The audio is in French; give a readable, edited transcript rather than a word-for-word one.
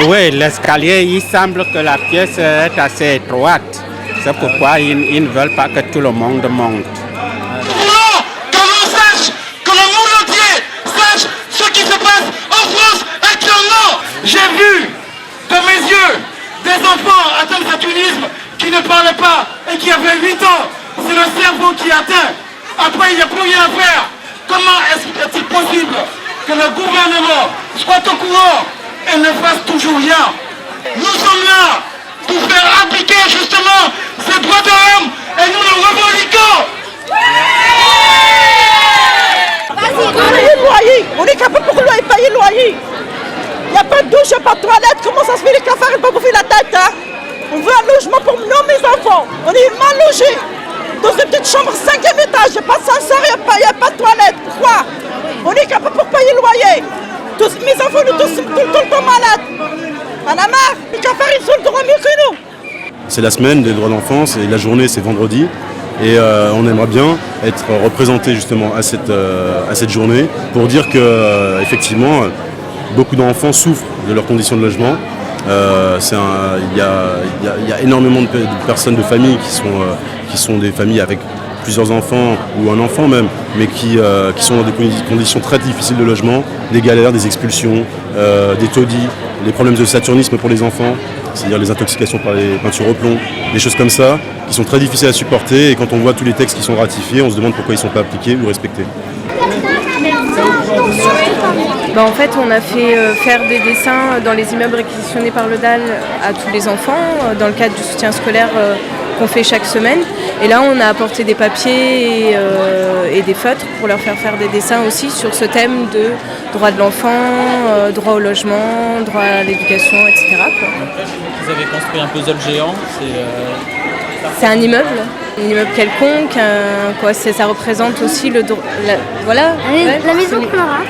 Oui, l'escalier, il semble que la pièce est assez étroite. C'est pourquoi ils ne veulent pas que tout le monde monte. Que l'on sache, que le monde entier sache ce qui se passe en France actuellement. J'ai vu de mes yeux des enfants atteints de saturisme qui ne parlaient pas et qui avaient 8 ans. C'est le cerveau qui atteint. Après, il n'y a plus rien à faire. Comment est-il possible que le gouvernement soit au courant et ne fasse toujours rien? Nous sommes là pour faire appliquer justement ces droits de l'homme et nous le revendiquons. Payer le loyer, on est capable pour payer le loyer. Il n'y a pas de douche, pas de toilette, comment ça se fait les cafards, ils ne peuvent pas bouffer la tête, hein? On veut un logement pour nous, mes enfants. On est mal logés. Dans une petite chambre 5e étage, il n'y a pas de ascenseur, il n'y a pas de toilette. Pourquoi? On est capable pour payer le loyer. Mes enfants, nous tous tout le temps malades. On a marre, les cafards, ils ont le droit mieux que nous. C'est la semaine des droits d'enfance et la journée, c'est vendredi. Et on aimerait bien être représenté justement à cette journée pour dire que effectivement, beaucoup d'enfants souffrent de leurs conditions de logement. Il y a énormément de personnes, de familles qui sont des familles avec plusieurs enfants ou un enfant même, mais qui sont dans des conditions très difficiles de logement, des galères, des expulsions, des taudis, des problèmes de saturnisme pour les enfants, c'est-à-dire les intoxications par les peintures au plomb, des choses comme ça, qui sont très difficiles à supporter, et quand on voit tous les textes qui sont ratifiés, on se demande pourquoi ils ne sont pas appliqués ou respectés. En fait, on a fait faire des dessins dans les immeubles réquisitionnés par le DAL à tous les enfants, dans le cadre du soutien scolaire qu'on fait chaque semaine. Et là, on a apporté des papiers et des feutres pour leur faire des dessins aussi sur ce thème de droit de l'enfant, droit au logement, droit à l'éducation, etc. Vous avez construit un puzzle géant. C'est un immeuble quelconque. Ça représente aussi voilà. La maison Clara.